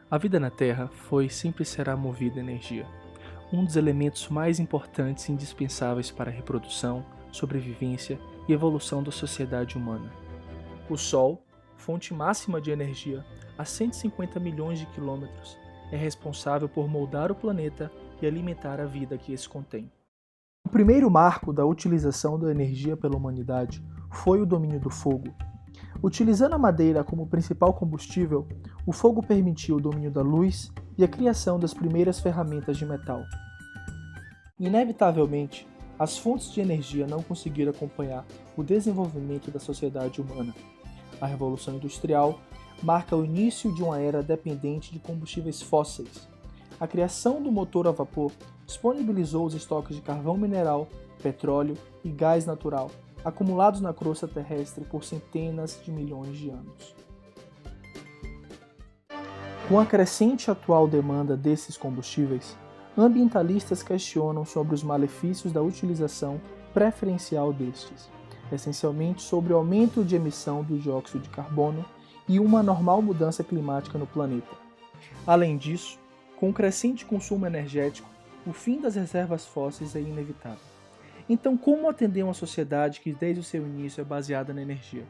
A vida na Terra foi e sempre será movida a energia, um dos elementos mais importantes e indispensáveis para a reprodução, sobrevivência e evolução da sociedade humana. O Sol, fonte máxima de energia a 150 milhões de quilômetros, é responsável por moldar o planeta e alimentar a vida que esse contém. O primeiro marco da utilização da energia pela humanidade foi o domínio do fogo. Utilizando a madeira como principal combustível, o fogo permitiu o domínio da luz e a criação das primeiras ferramentas de metal. Inevitavelmente, as fontes de energia não conseguiram acompanhar o desenvolvimento da sociedade humana. A Revolução Industrial marca o início de uma era dependente de combustíveis fósseis. A criação do motor a vapor disponibilizou os estoques de carvão mineral, petróleo e gás natural, acumulados na crosta terrestre por centenas de milhões de anos. Com a crescente atual demanda desses combustíveis, ambientalistas questionam sobre os malefícios da utilização preferencial destes, essencialmente sobre o aumento de emissão do dióxido de carbono e uma anormal mudança climática no planeta. Além disso, com o crescente consumo energético, o fim das reservas fósseis é inevitável. Então, como atender uma sociedade que desde o seu início é baseada na energia?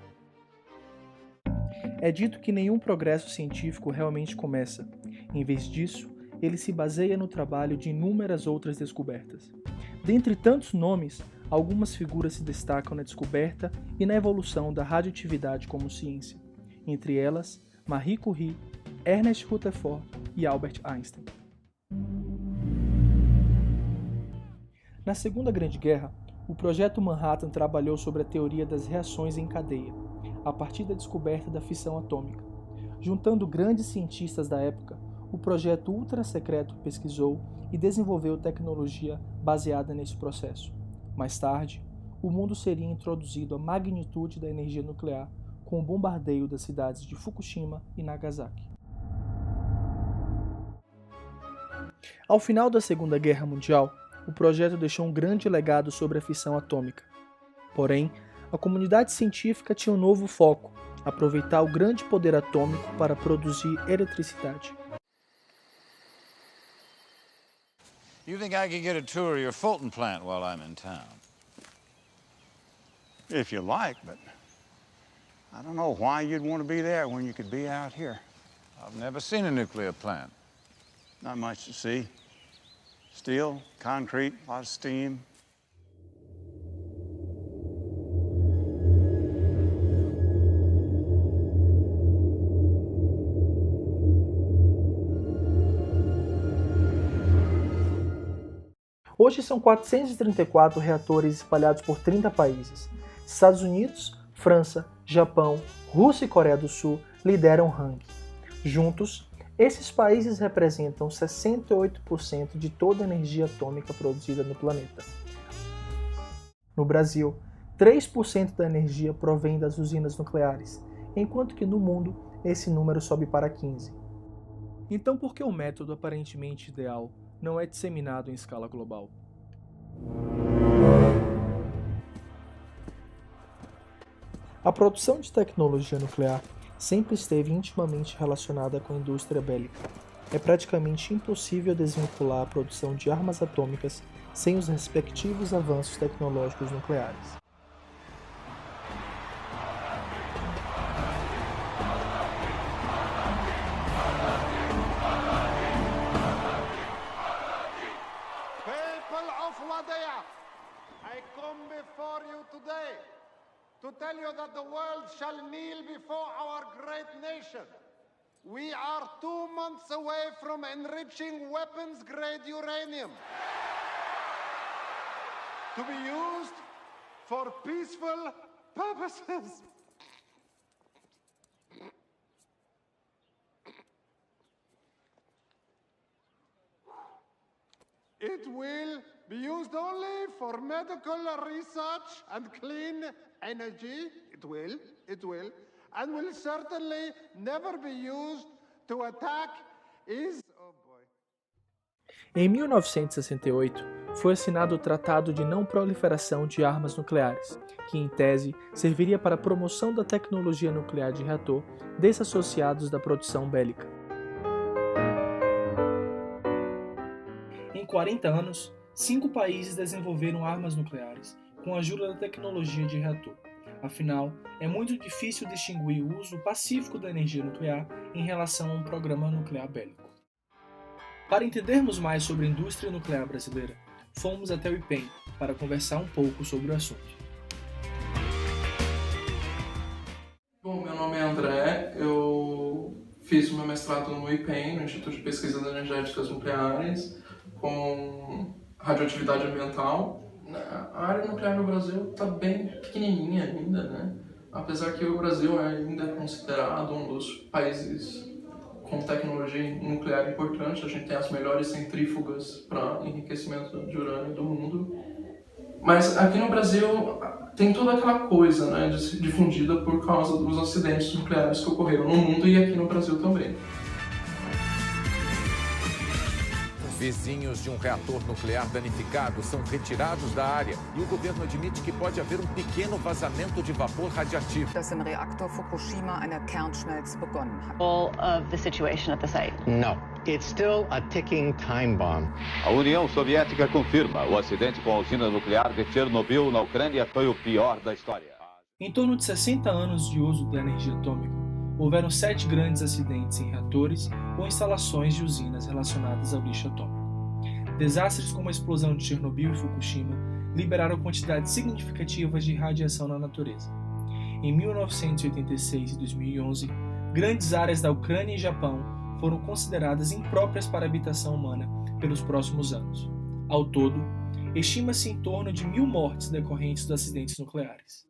É dito que nenhum progresso científico realmente começa. Em vez disso, ele se baseia no trabalho de inúmeras outras descobertas. Dentre tantos nomes, algumas figuras se destacam na descoberta e na evolução da radioatividade como ciência. Entre elas, Marie Curie, Ernest Rutherford e Albert Einstein. Na Segunda Grande Guerra, o Projeto Manhattan trabalhou sobre a teoria das reações em cadeia, a partir da descoberta da fissão atômica. Juntando grandes cientistas da época, o projeto ultra-secreto pesquisou e desenvolveu tecnologia baseada nesse processo. Mais tarde, o mundo seria introduzido à magnitude da energia nuclear com o bombardeio das cidades de Fukushima e Nagasaki. Ao final da Segunda Guerra Mundial, o projeto deixou um grande legado sobre a fissão atômica. Porém, a comunidade científica tinha um novo foco: aproveitar o grande poder atômico para produzir eletricidade. You think I could get a tour of your Fulton plant while I'm in town? If you like, but I don't know why you'd want to be there when you could be out here. I've never seen a nuclear plant. Not much to see. Steel, concrete, a lot of steam. Hoje são 434 reatores espalhados por 30 países. Estados Unidos, França, Japão, Rússia e Coreia do Sul lideram o ranking. Juntos, esses países representam 68% de toda a energia atômica produzida no planeta. No Brasil, 3% da energia provém das usinas nucleares, enquanto que no mundo esse número sobe para 15%. Então por que o método aparentemente ideal não é disseminado em escala global? A produção de tecnologia nuclear sempre esteve intimamente relacionada com a indústria bélica. É praticamente impossível desvincular a produção de armas atômicas sem os respectivos avanços tecnológicos nucleares. People of Wadaya, I come before you today to tell you that the world shall kneel before our great nation. We are 2 months away from enriching weapons-grade uranium to be used for peaceful purposes. It will be used only for medical research and clean energy. It will, and will certainly never be used to attack is... Oh boy. Em 1968, foi assinado o Tratado de Não Proliferação de Armas Nucleares, que, em tese, serviria para a promoção da tecnologia nuclear de reator desassociados da produção bélica. Em 40 anos, 5 países desenvolveram armas nucleares com a ajuda da tecnologia de reator. Afinal, é muito difícil distinguir o uso pacífico da energia nuclear em relação a um programa nuclear bélico. Para entendermos mais sobre a indústria nuclear brasileira, fomos até o IPEM para conversar um pouco sobre o assunto. Bom, meu nome é André, eu fiz o meu mestrado no IPEM, no Instituto de Pesquisas Energéticas Nucleares, com radioatividade ambiental. A área nuclear no Brasil está bem pequenininha ainda, né? Apesar que o Brasil ainda é considerado um dos países com tecnologia nuclear importante, a gente tem as melhores centrífugas para enriquecimento de urânio do mundo. Mas aqui no Brasil tem toda aquela coisa, né, difundida por causa dos acidentes nucleares que ocorreram no mundo e aqui no Brasil também. Vizinhos de um reator nuclear danificado são retirados da área e o governo admite que pode haver um pequeno vazamento de vapor radiativo. Dass im Reaktor Fukushima eine Kernschmelze begonnen hat. All of the situation at the site. No, it's still a ticking time bomb. A União Soviética confirma o acidente com a usina nuclear de Chernobyl, na Ucrânia, foi o pior da história. Em torno de 60 anos de uso da energia atômica, houveram 7 grandes acidentes em reatores ou instalações de usinas relacionadas ao lixo atômico. Desastres como a explosão de Chernobyl e Fukushima liberaram quantidades significativas de radiação na natureza. Em 1986 e 2011, grandes áreas da Ucrânia e Japão foram consideradas impróprias para a habitação humana pelos próximos anos. Ao todo, estima-se em torno de 1.000 mortes decorrentes dos acidentes nucleares.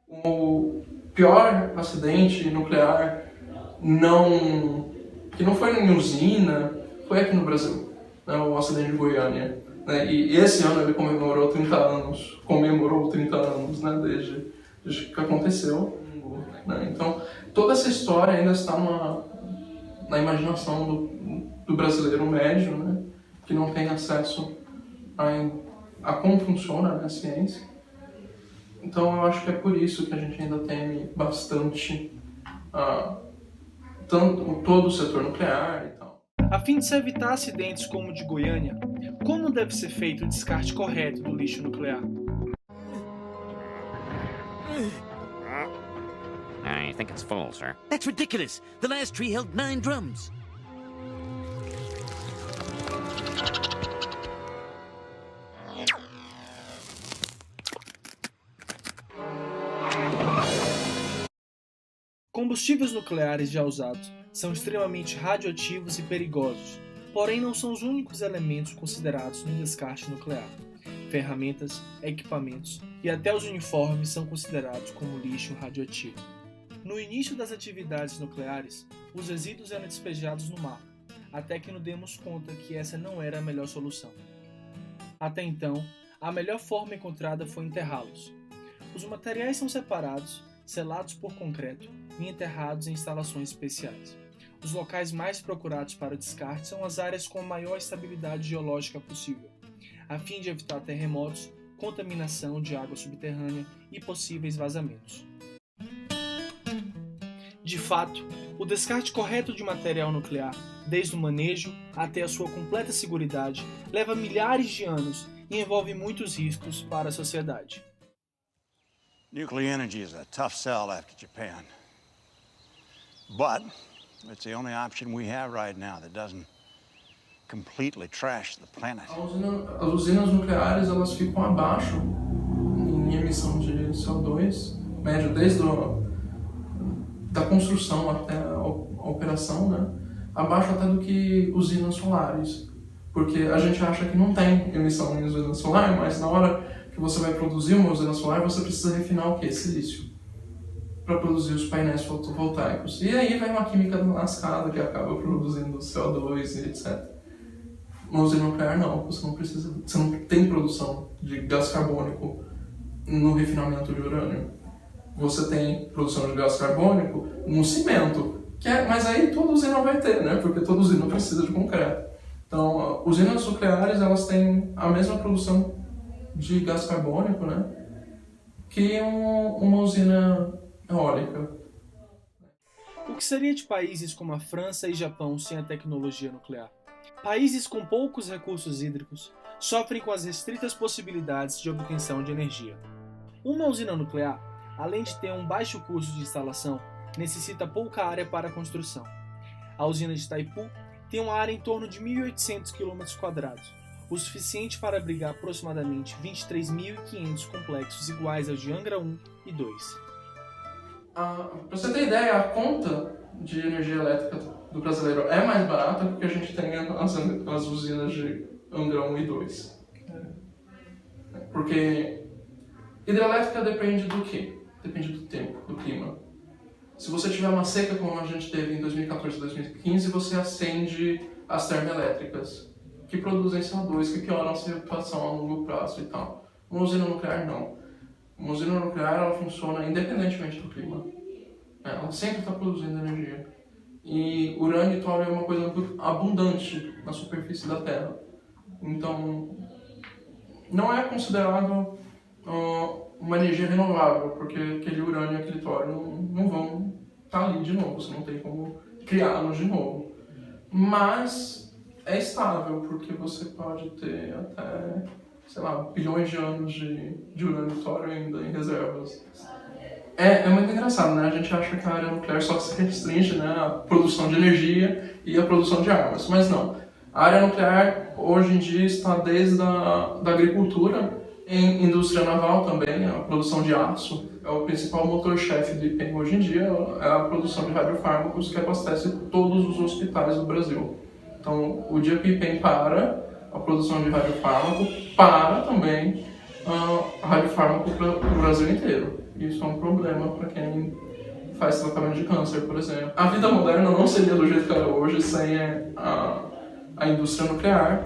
O pior acidente nuclear que não foi em usina, foi aqui no Brasil, né, o acidente de Goiânia. Né, e esse ano ele comemorou 30 anos, né, desde que aconteceu. Né, então, toda essa história ainda está na imaginação do brasileiro médio, né, que não tem acesso a como funciona, né, a ciência. Então eu acho que é por isso que a gente ainda teme bastante todo o setor nuclear e tal. A fim de se evitar acidentes como o de Goiânia, como deve ser feito o descarte correto do lixo nuclear? I think it's full, sir. That's ridiculous. The last tree held 9 drums. Combustíveis nucleares já usados são extremamente radioativos e perigosos, porém não são os únicos elementos considerados no descarte nuclear. Ferramentas, equipamentos e até os uniformes são considerados como lixo radioativo. No início das atividades nucleares, os resíduos eram despejados no mar, até que nos demos conta que essa não era a melhor solução. Até então, a melhor forma encontrada foi enterrá-los. Os materiais são separados, selados por concreto e enterrados em instalações especiais. Os locais mais procurados para o descarte são as áreas com a maior estabilidade geológica possível, a fim de evitar terremotos, contaminação de água subterrânea e possíveis vazamentos. De fato, o descarte correto de material nuclear, desde o manejo até a sua completa seguridade, leva milhares de anos e envolve muitos riscos para a sociedade. Nuclear energy is a tough sell after Japan. But it's the only option we have right now that doesn't completely trash the planet. As usinas nucleares elas ficam abaixo em emissão de CO2, médio desde da construção até a operação, né? Abaixo até do que usinas solares. Porque a gente acha que não tem emissão em usina solar, mas na hora que você vai produzir uma usina solar, você precisa refinar o quê? Silício, para produzir os painéis fotovoltaicos. E aí vai uma química lascada que acaba produzindo CO2 e etc. Uma usina nuclear não, você não tem produção de gás carbônico no refinamento de urânio. Você tem produção de gás carbônico no cimento, mas aí toda usina vai ter, né? Porque toda usina precisa de concreto. Então, usinas nucleares elas têm a mesma produção de gás carbônico, né, que uma usina eólica. O que seria de países como a França e Japão sem a tecnologia nuclear? Países com poucos recursos hídricos sofrem com as restritas possibilidades de obtenção de energia. Uma usina nuclear, além de ter um baixo custo de instalação, necessita pouca área para a construção. A usina de Itaipu tem uma área em torno de 1.800 km², o suficiente para abrigar aproximadamente 23.500 complexos iguais aos de Angra 1 e 2. Para você ter ideia, a conta de energia elétrica do brasileiro é mais barata porque a gente tem as usinas de Angra 1 e 2. Porque hidrelétrica depende do quê? Depende do tempo, do clima. Se você tiver uma seca como a gente teve em 2014 e 2015, você acende as termoelétricas, que produzem CO2, que pioram a situação a longo prazo e tal. Uma usina nuclear não. Uma usina nuclear ela funciona independentemente do clima. Ela sempre está produzindo energia. E urânio e tório é uma coisa abundante na superfície da Terra. Então, não é considerado uma energia renovável, porque aquele urânio e aquele tório não vão estar ali de novo, você não tem como criá-los de novo. Mas é estável, porque você pode ter até, sei lá, bilhões de anos de urânio e tório ainda em reservas. É muito engraçado, né? A gente acha que a área nuclear só se restringe, né, à produção de energia e à produção de armas, mas não. A área nuclear hoje em dia está desde da agricultura, em indústria naval também, a produção de aço é o principal motor-chefe do IPEM hoje em dia, é a produção de radiofármacos que abastece todos os hospitais do Brasil. Então, o dia que o IPEM para a produção de radiofármaco, para também a radiofármaco para o Brasil inteiro. Isso é um problema para quem faz tratamento de câncer, por exemplo. A vida moderna não seria do jeito que ela é hoje sem a indústria nuclear.